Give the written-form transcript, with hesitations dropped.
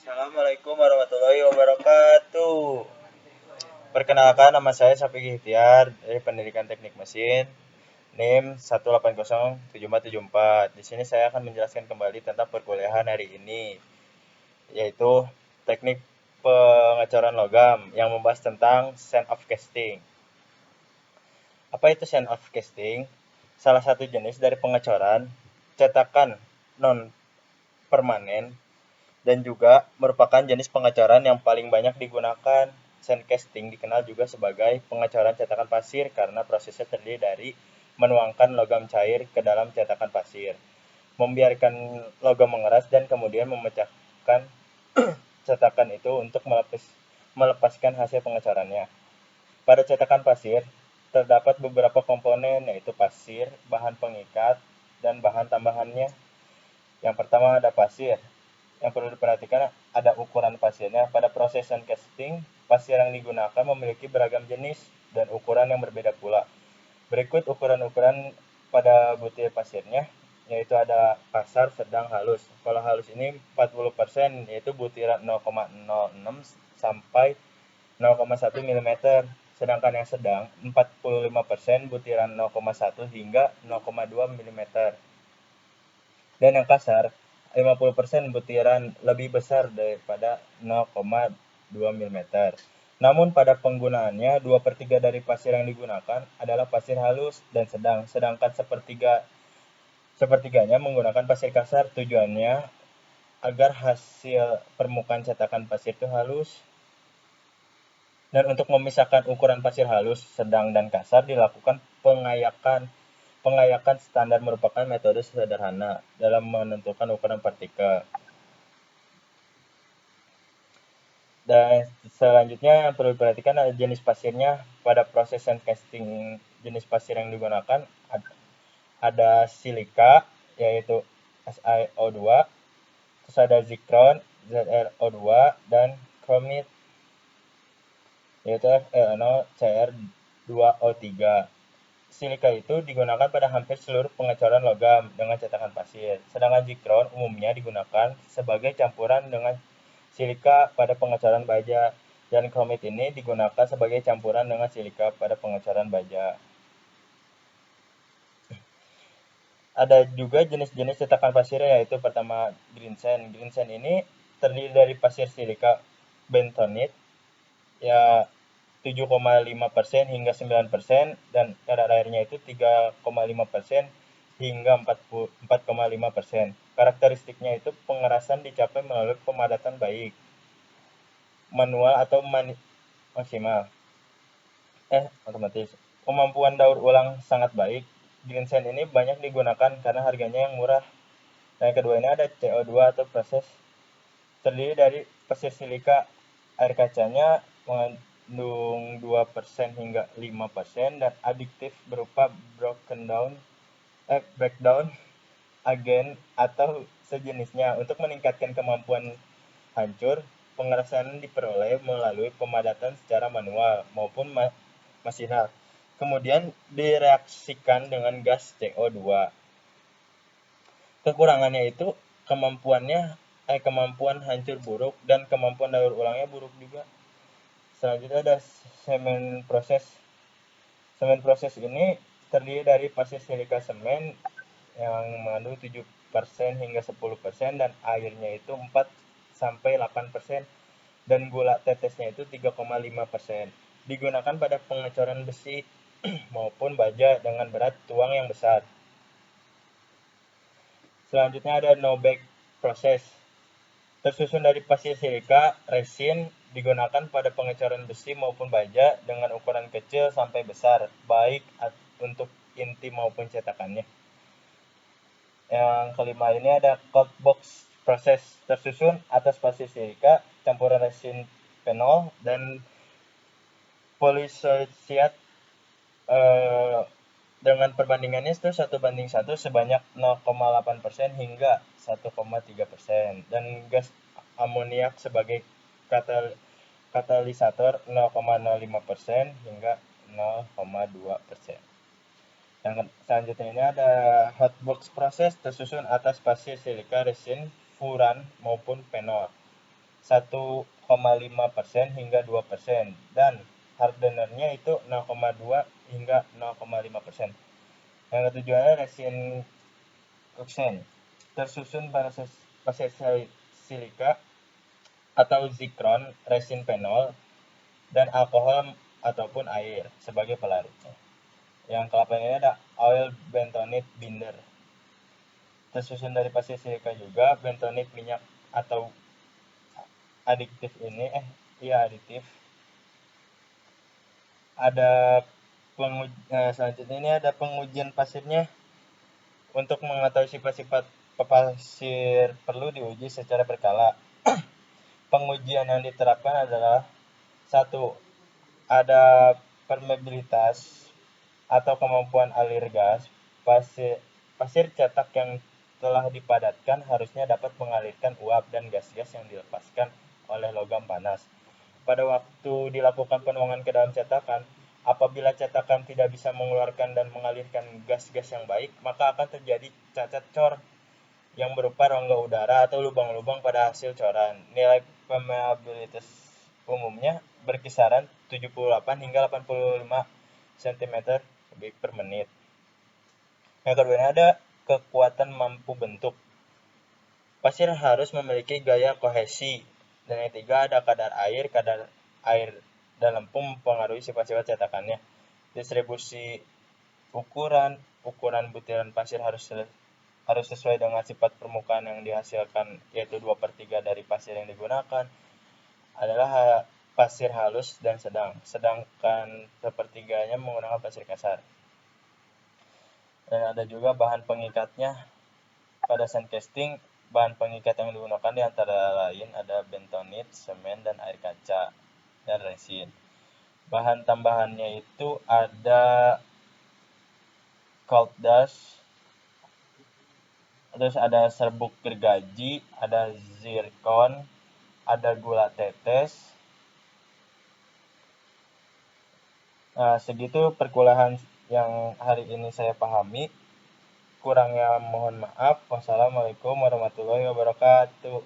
Assalamualaikum warahmatullahi wabarakatuh. Perkenalkan, nama saya Safiq Ihtiar dari Pendidikan Teknik Mesin, NIM 1807474. Di sini saya akan menjelaskan kembali tentang perkuliahan hari ini, yaitu teknik pengecoran logam yang membahas tentang sand of casting. Apa itu sand of casting? Salah satu jenis dari pengecoran cetakan non permanen dan juga merupakan jenis pengecoran yang paling banyak digunakan. Sandcasting dikenal juga sebagai pengecoran cetakan pasir karena prosesnya terdiri dari menuangkan logam cair ke dalam cetakan pasir, membiarkan logam mengeras dan kemudian memecahkan cetakan itu untuk melepaskan hasil pengecorannya. Pada cetakan pasir terdapat beberapa komponen, yaitu pasir, bahan pengikat, dan bahan tambahannya. Yang pertama ada pasir. Yang perlu diperhatikan ada ukuran pasirnya. Pada proses sandcasting, pasir yang digunakan memiliki beragam jenis dan ukuran yang berbeda pula. Berikut ukuran-ukuran pada butir pasirnya, yaitu ada kasar, sedang, halus. Kalau halus ini 40%, yaitu butiran 0,06 sampai 0,1 mm. Sedangkan yang sedang 45%, butiran 0,1 hingga 0,2 mm. Dan yang kasar 50% butiran lebih besar daripada 0,2 mm. Namun pada penggunaannya 2/3 dari pasir yang digunakan adalah pasir halus dan sedang, sedangkan sepertiganya menggunakan pasir kasar. Tujuannya agar hasil permukaan cetakan pasir itu halus. Dan untuk memisahkan ukuran pasir halus, sedang, dan kasar dilakukan pengayakan. Pengayakan standar merupakan metode sederhana dalam menentukan ukuran partikel. Dan selanjutnya yang perlu diperhatikan adalah jenis pasirnya. Pada proses sandcasting, jenis pasir yang digunakan ada silika, yaitu SiO2, terus ada zircon, ZrO2, dan chromite, yaitu Fe0Cr2O3. Silika itu digunakan pada hampir seluruh pengecoran logam dengan cetakan pasir, sedangkan zircon umumnya digunakan sebagai campuran dengan silika pada pengecoran baja, dan chromite ini digunakan sebagai campuran dengan silika pada pengecoran baja. Ada juga jenis-jenis cetakan pasirnya, yaitu pertama green sand. Green sand ini terdiri dari pasir silika bentonite ya 7,5% hingga 9%, dan kadar airnya itu 3,5% hingga 4,5%. Karakteristiknya itu pengerasan dicapai melalui pemadatan baik, manual atau maksimal. Otomatis. Kemampuan daur ulang sangat baik. Green sand ini banyak digunakan karena harganya yang murah. Dan yang kedua ini ada CO2 atau proses, terdiri dari pasir silika. Air kacanya mengandung 2% hingga 5% dan adiktif berupa breakdown agen atau sejenisnya. Untuk meningkatkan kemampuan hancur, pengerasan diperoleh melalui pemadatan secara manual maupun masinal, kemudian direaksikan dengan gas CO2. Kekurangannya itu kemampuan hancur buruk dan kemampuan daur ulangnya buruk juga. Selanjutnya ada semen proses. Semen proses ini terdiri dari pasir silika semen yang mengandung 7% hingga 10% dan airnya itu 4 sampai 8% dan gula tetesnya itu 3,5%. Digunakan pada pengecoran besi maupun baja dengan berat tuang yang besar. Selanjutnya ada no-bake proses. Tersusun dari pasir silika, resin digunakan pada pengecoran besi maupun baja dengan ukuran kecil sampai besar, baik untuk inti maupun cetakannya. Yang kelima ini ada cold box proses. Tersusun atas pasir silika, campuran resin fenol dan polysulfide dengan perbandingannya itu 1:1 sebanyak 0,8% hingga 1,3%, dan gas amoniak sebagai katalisator 0,05% hingga 0,2%. Yang selanjutnya ini ada hot box proses. Tersusun atas pasir silika, resin, furan maupun fenol. 1,5% hingga 2%, dan hardenernya itu 0,2 hingga 0,5%. Yang ketujuh ada resin oxen, tersusun pasir silika atau zikron, resin fenol, dan alkohol ataupun air sebagai pelarutnya. Yang ke-8 ini ada oil bentonite binder, tersusun dari pasir silika juga, bentonite minyak atau adiktif ini aditif. Ada selanjutnya ini ada pengujian pasirnya. Untuk mengetahui sifat-sifat pasir perlu diuji secara berkala. Pengujian yang diterapkan adalah: 1. Ada permeabilitas atau kemampuan alir gas. Pasir cetak yang telah dipadatkan harusnya dapat mengalirkan uap dan gas-gas yang dilepaskan oleh logam panas. Pada waktu dilakukan penuangan ke dalam cetakan, apabila cetakan tidak bisa mengeluarkan dan mengalirkan gas-gas yang baik, maka akan terjadi cacat cor yang berupa rongga udara atau lubang-lubang pada hasil coran. Nilai permeabilitas umumnya berkisaran 78 hingga 85 cm kubik per menit. Yang kedua ada kekuatan mampu bentuk. Pasir harus memiliki gaya kohesi. Dan yang ketiga ada kadar air dalam pum mempengaruhi sifat-sifat cetakannya. Distribusi ukuran butiran pasir harus sesuai dengan sifat permukaan yang dihasilkan, yaitu 2/3 dari pasir yang digunakan adalah pasir halus dan sedang, sedangkan 1/3-nya menggunakan pasir kasar. Dan ada juga bahan pengikatnya. Pada sand casting, bahan pengikat yang digunakan di antara lain ada bentonite, semen, dan air kaca, dan resin. Bahan tambahannya itu ada cold dust, terus ada serbuk gergaji, ada zirkon, ada gula tetes. Nah, segitu perkuliahan yang hari ini saya pahami. Kurangnya mohon maaf. Wassalamualaikum warahmatullahi wabarakatuh.